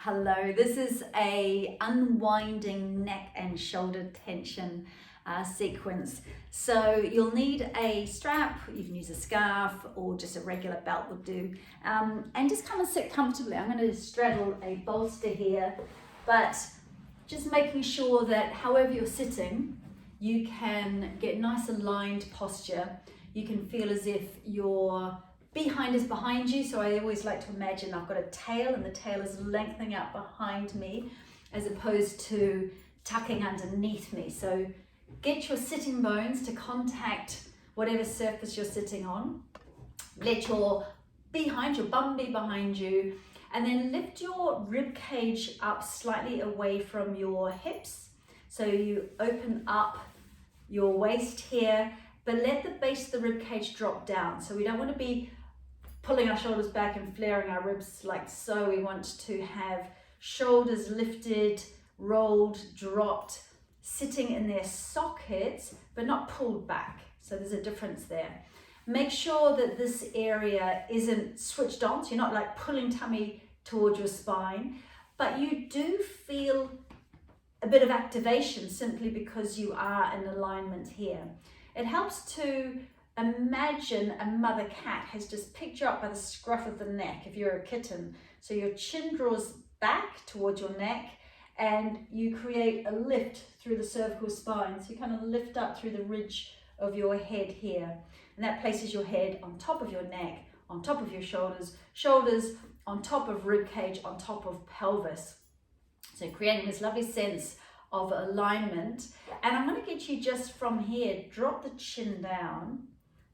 Hello, this is a unwinding neck and shoulder tension sequence. So you'll need a strap, you can use a scarf or just a regular belt will do. And just come and sit comfortably. I'm going to straddle a bolster here, but just making sure that however you're sitting, you can get nice aligned posture. You can feel as if your behind is behind you, so I always like to imagine I've got a tail and the tail is lengthening out behind me as opposed to tucking underneath me. So get your sitting bones to contact whatever surface you're sitting on. Let your bum be behind you, and then lift your rib cage up slightly away from your hips. So you open up your waist here, but let the base of the rib cage drop down. So we don't want to be pulling our shoulders back and flaring our ribs like so. We want to have shoulders lifted, rolled, dropped, sitting in their sockets, but not pulled back. So there's a difference there. Make sure that this area isn't switched on, so you're not like pulling tummy towards your spine, but you do feel a bit of activation simply because you are in alignment here. It helps to imagine a mother cat has just picked you up by the scruff of the neck if you're a kitten. So your chin draws back towards your neck and you create a lift through the cervical spine. So you kind of lift up through the ridge of your head here. And that places your head on top of your neck, on top of your shoulders, shoulders on top of rib cage, on top of pelvis. So creating this lovely sense of alignment. And I'm going to get you just from here, drop the chin down,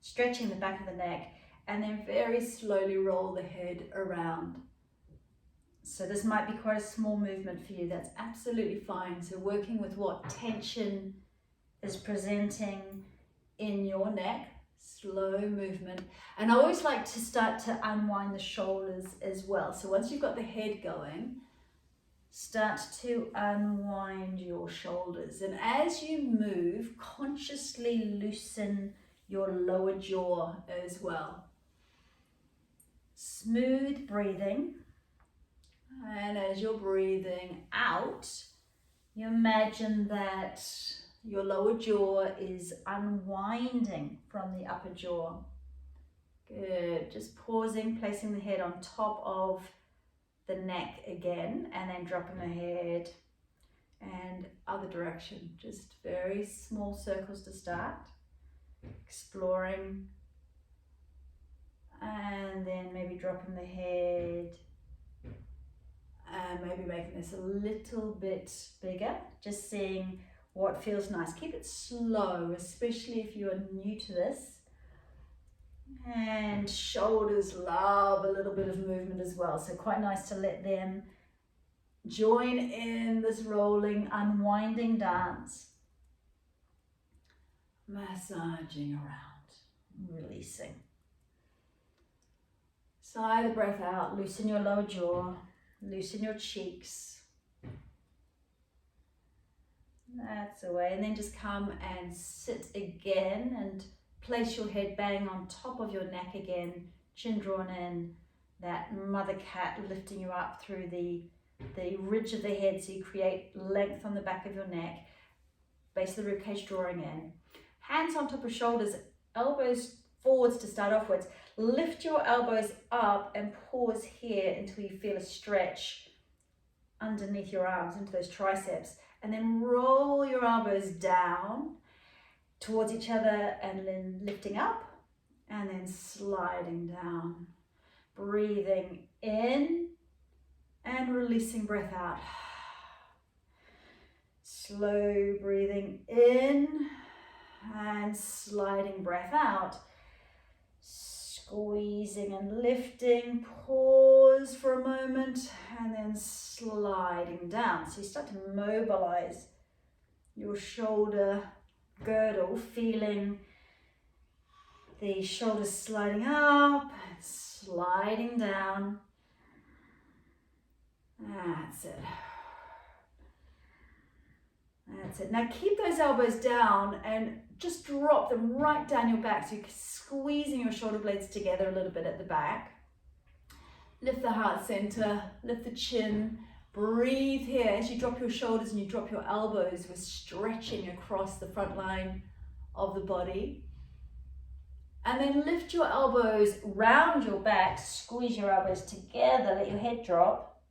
stretching the back of the neck, and then very slowly roll the head around. So this might be quite a small movement for you. That's absolutely fine. So working with what tension is presenting in your neck, slow movement. And I always like to start to unwind the shoulders as well. So once you've got the head going, start to unwind your shoulders. And as you move, consciously loosen your lower jaw as well. Smooth breathing. And as you're breathing out, you imagine that your lower jaw is unwinding from the upper jaw. Good. Just pausing, placing the head on top of the neck again, and then dropping the head and other direction. Just very small circles to start. Exploring, and then maybe dropping the head and maybe making this a little bit bigger, just seeing what feels nice. Keep it slow, especially if you are new to this. And shoulders love a little bit of movement as well, so quite nice to let them join in this rolling, unwinding dance. Massaging around, releasing. Sigh the breath out, loosen your lower jaw, loosen your cheeks. That's the way. And then just come and sit again and place your head bang on top of your neck again, chin drawn in, that mother cat lifting you up through the ridge of the head so you create length on the back of your neck, base of the ribcage drawing in. Hands on top of shoulders, elbows forwards to start off with. Lift your elbows up and pause here until you feel a stretch underneath your arms into those triceps. And then roll your elbows down towards each other and then lifting up and then sliding down. Breathing in and releasing breath out. Slow breathing in and sliding breath out. Squeezing and lifting, pause for a moment, and then sliding down. So you start to mobilize your shoulder girdle, feeling the shoulders sliding up and sliding down. That's it. That's it. Now keep those elbows down and just drop them right down your back. So you're squeezing your shoulder blades together a little bit at the back. Lift the heart center, lift the chin, Breathe here. As you drop your shoulders and you drop your elbows, we're stretching across the front line of the body. And then lift your elbows round your back, squeeze your elbows together, let your head drop.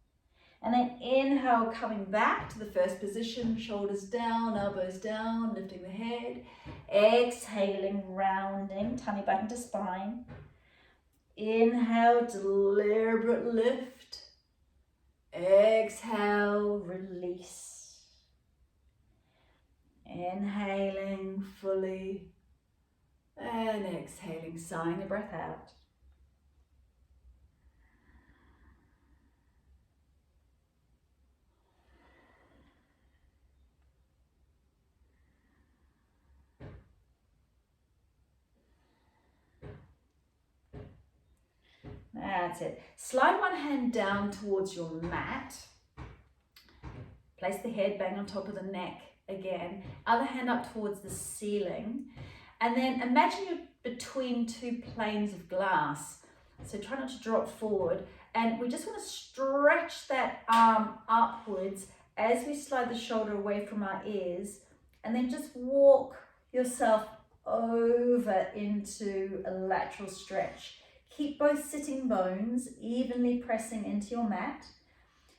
And then inhale, coming back to the first position, shoulders down, elbows down, lifting the head. Exhaling, rounding, tummy back into spine. Inhale, deliberate lift. Exhale, release. Inhaling fully and exhaling, sighing the breath out. That's it. Slide one hand down towards your mat. Place the head bang on top of the neck again. Other hand up towards the ceiling. And then imagine you're between two planes of glass. So try not to drop forward. And we just want to stretch that arm upwards as we slide the shoulder away from our ears. And then just walk yourself over into a lateral stretch. Keep both sitting bones evenly pressing into your mat.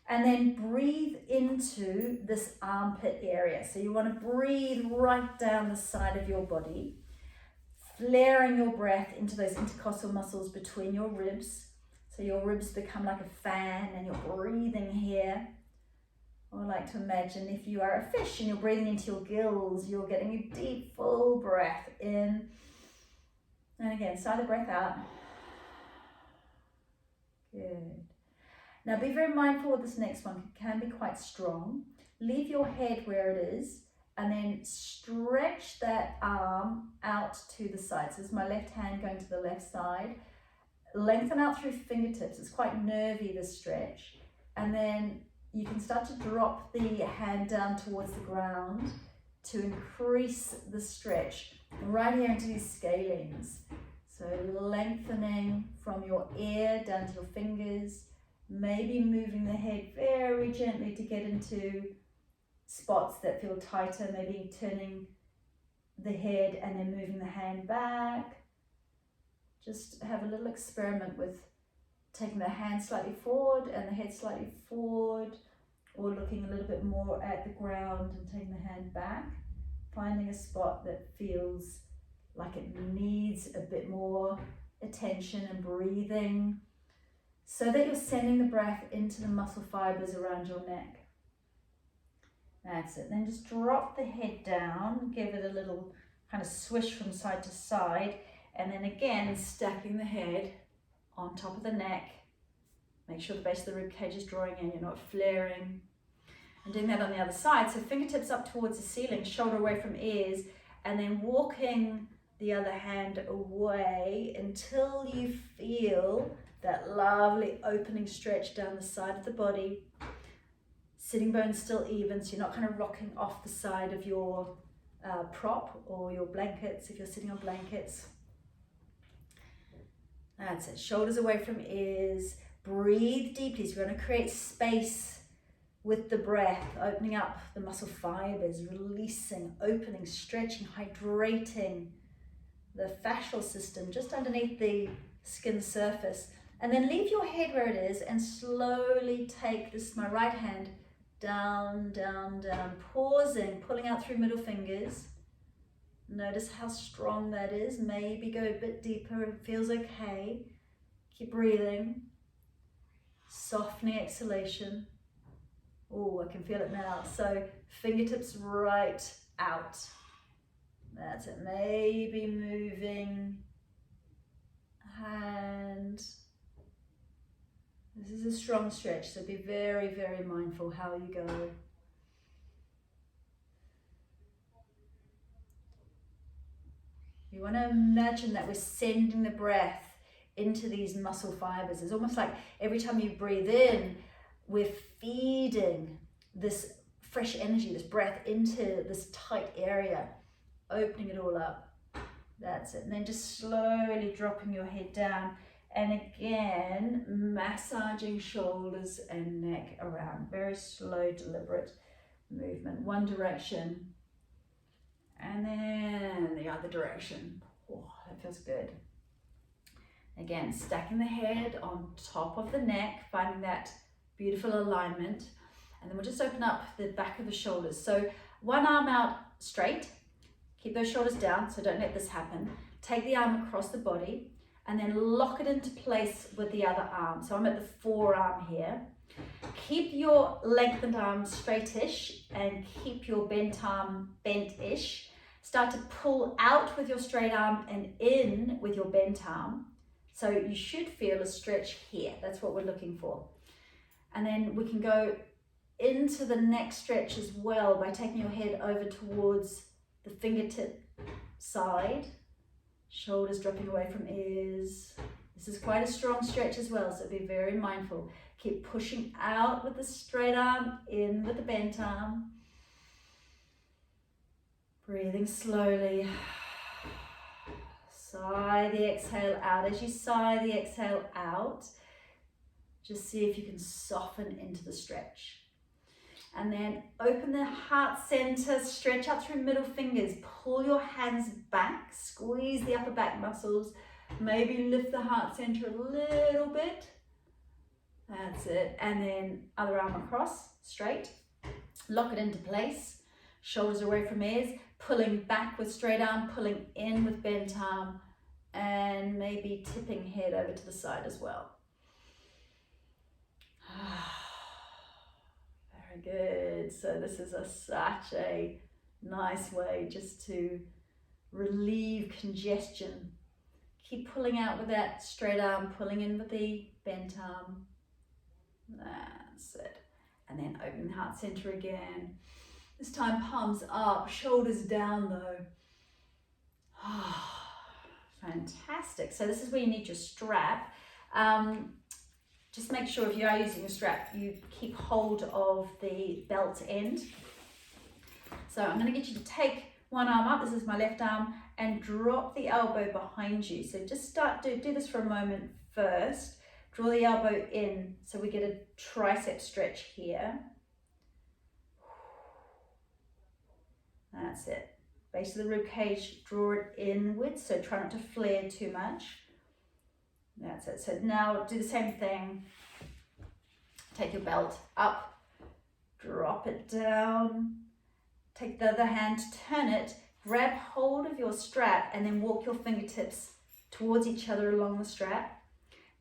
And then breathe into this armpit area. So you want to breathe right down the side of your body, flaring your breath into those intercostal muscles between your ribs. So your ribs become like a fan and you're breathing here. I would like to imagine if you are a fish and you're breathing into your gills, you're getting a deep, full breath in. And again, sigh the breath out. Good. Now be very mindful of this next one. It can be quite strong. Leave your head where it is and then stretch that arm out to the side. So this is my left hand going to the left side. Lengthen out through fingertips. It's quite nervy, this stretch. And then you can start to drop the hand down towards the ground to increase the stretch right here into these scalenes. So lengthening from your ear down to your fingers, maybe moving the head very gently to get into spots that feel tighter, maybe turning the head and then moving the hand back. Just have a little experiment with taking the hand slightly forward and the head slightly forward, or looking a little bit more at the ground and taking the hand back, finding a spot that feels like it needs a bit more attention and breathing, so that you're sending the breath into the muscle fibers around your neck. That's it. Then just drop the head down, give it a little kind of swish from side to side, and then again stacking the head on top of the neck. Make sure the base of the rib cage is drawing in, you're not flaring. And doing that on the other side, so fingertips up towards the ceiling, shoulder away from ears, and then walking the other hand away until you feel that lovely opening stretch down the side of the body. Sitting bones still even, so you're not kind of rocking off the side of your prop or your blankets if you're sitting on blankets. That's it. Shoulders away from ears. Breathe deeply. So we're going to create space with the breath, opening up the muscle fibers, releasing, opening, stretching, hydrating the fascial system just underneath the skin surface. And then leave your head where it is and slowly take this, my right hand, down, down, down, pausing, pulling out through middle fingers. Notice how strong that is. Maybe go a bit deeper. It feels okay. Keep breathing. Softening exhalation. Oh, I can feel it now. So fingertips right out. That's it. Maybe moving hand. This is a strong stretch, so be very, very mindful how you go. You want to imagine that we're sending the breath into these muscle fibers. It's almost like every time you breathe in, we're feeding this fresh energy, this breath into this tight area, opening it all up. That's it. And then just slowly dropping your head down And again, massaging shoulders and neck around. Very slow, deliberate movement. One direction and then the other direction. Oh, that feels good. Again, stacking the head on top of the neck, finding that beautiful alignment. And then we'll just open up the back of the shoulders. So one arm out straight, keep those shoulders down, so don't let this happen. Take the arm across the body and then lock it into place with the other arm. So I'm at the forearm here. Keep your lengthened arm straightish and keep your bent arm bent-ish. Start to pull out with your straight arm and in with your bent arm. So you should feel a stretch here. That's what we're looking for. And then we can go into the neck stretch as well by taking your head over towards the fingertip side. Shoulders dropping away from ears. This is quite a strong stretch as well, so be very mindful. Keep pushing out with the straight arm, in with the bent arm. Breathing slowly. Sigh the exhale out. As you sigh the exhale out, just see if you can soften into the stretch. And then open the heart center, stretch up through middle fingers, pull your hands back, squeeze the upper back muscles, maybe lift the heart center a little bit. That's it. And then other arm across, straight, lock it into place, shoulders away from ears, pulling back with straight arm, pulling in with bent arm, and maybe tipping head over to the side as well. Very good. So this is such a nice way just to relieve congestion. Keep pulling out with that straight arm, pulling in with the bent arm. That's it. And then open the heart center again. This time palms up, shoulders down though. Fantastic. So this is where you need your strap. Just make sure if you are using a strap, you keep hold of the belt end. So I'm going to get you to take one arm up, this is my left arm, and drop the elbow behind you. So just do this for a moment first. Draw the elbow in so we get a tricep stretch here. That's it. Base of the rib cage, draw it inwards, so try not to flare too much. That's it. So now do the same thing. Take your belt up, drop it down. Take the other hand, turn it, grab hold of your strap, and then walk your fingertips towards each other along the strap.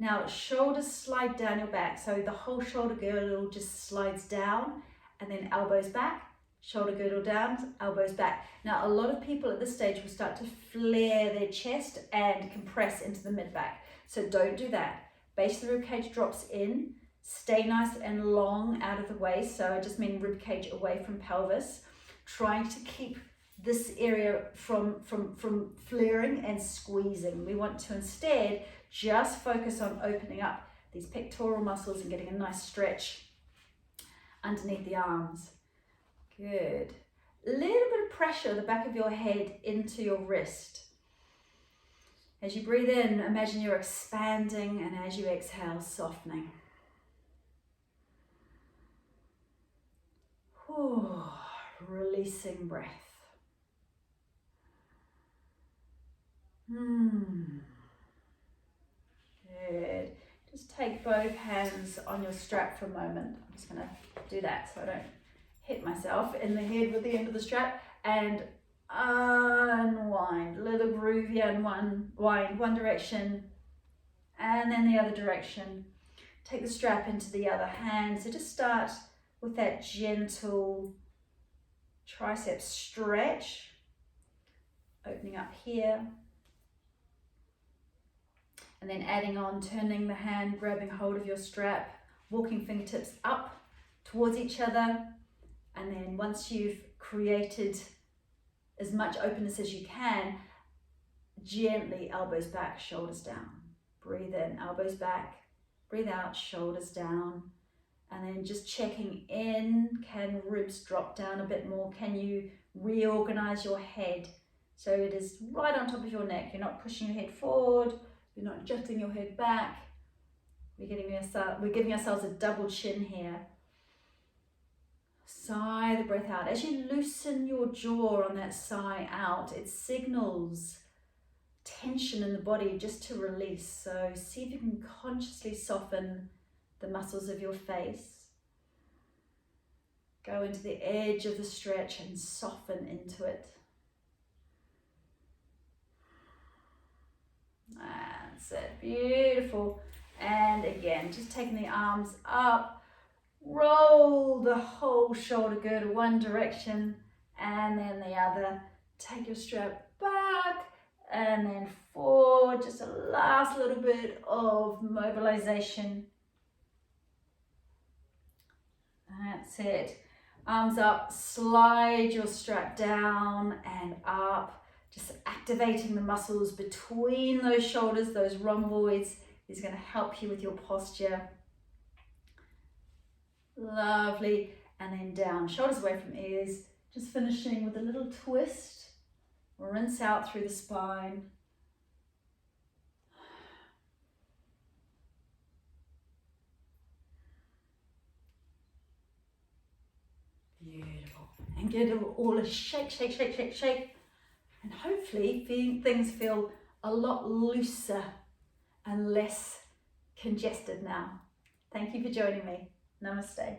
Now shoulders slide down your back, so the whole shoulder girdle just slides down, and then elbows back, shoulder girdle down, elbows back. Now a lot of people at this stage will start to flare their chest and compress into the mid-back. So don't do that. Base of the ribcage drops in, stay nice and long out of the waist. So I just mean ribcage away from pelvis. Trying to keep this area from flaring and squeezing. We want to instead just focus on opening up these pectoral muscles and getting a nice stretch underneath the arms. Good. A little bit of pressure at the back of your head into your wrist. As you breathe in, imagine you're expanding, and as you exhale, softening. Whew. Releasing breath. Good. Just take both hands on your strap for a moment. I'm just going to do that so I don't hit myself in the head with the end of the strap, and unwind. Little groovy unwind, one direction and then the other direction. Take the strap into the other hand. So just start with that gentle tricep stretch, opening up here, and then adding on, turning the hand, grabbing hold of your strap, walking fingertips up towards each other, and then once you've created as much openness as you can, gently elbows back, shoulders down. Breathe in, elbows back, breathe out, shoulders down. And then just checking in, can ribs drop down a bit more? Can you reorganize your head so it is right on top of your neck? You're not pushing your head forward, We're not jutting your head back. We're giving ourselves a double chin here. Sigh the breath out. As you loosen your jaw on that sigh out, it signals tension in the body just to release. So see if you can consciously soften the muscles of your face. Go into the edge of the stretch and soften into it. That's it. Beautiful. And again, just taking the arms up. Roll the whole shoulder girdle one direction and then the other. Take your strap back and then forward. Just a last little bit of mobilization. That's it. Arms up, slide your strap down and up. Just activating the muscles between those shoulders, those rhomboids, is going to help you with your posture. Lovely. And then down, shoulders away from ears. Just finishing with a little twist. Rinse out through the spine. Beautiful. And give it all a shake, shake, shake, shake, shake. And hopefully things feel a lot looser and less congested now. Thank you for joining me. Namaste.